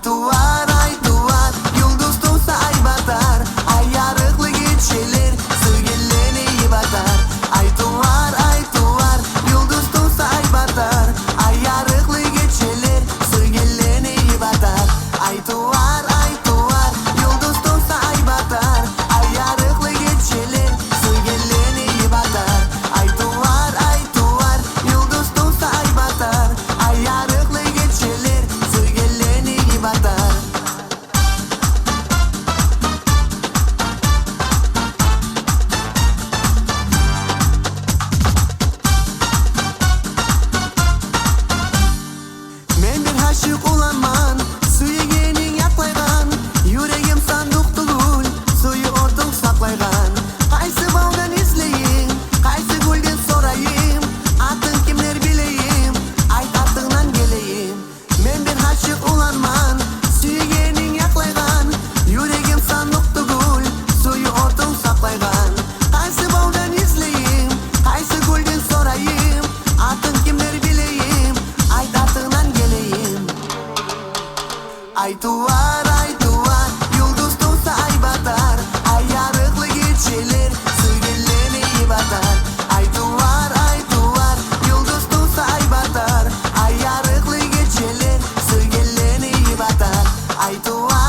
Ay tuvar, yıldız doğsa ay batar. Ay yarıklı geceler, sevgililerine iyi batar. Ay tuvar, yıldız doğsa ay batar. Ay yarıklı geceler, sevgililerine iyi batar. Ay tuvar, yıldız doğsa ay batar. Ay yarıklı geceler, sevgililerine iyi batar. Ay tuvar, yıldız doğsa ay batar. Ay yarıklı geceler, sevgililerine iyi batar. Men bir aşık olanman, suygenin yaklaygan. Yüreğim sandık tugul, suyu ortuk saklaygan. Kaysı baldan izleyin, kaysı gülden sorayım. Atın kimler bileyim, ay tatlığından geleyim. Men bir aşık olanman, suygenin yaklaygan. Yüreğim sandık tugul, suyu ortuk saklaygan. Kaysı baldan izleyin, kaysı gülden sorayım. Atın kimler bileyim, ay tatlığından geleyim. Ay tuvar, yıldız doğsa ay batar. Ay yarıklı geceler, sevgililerine iyi batar. Ay tuvar, yıldız doğsa ay batar. Ay yarıklı geceler, sevgililerine iyi batar. Ay tuvar.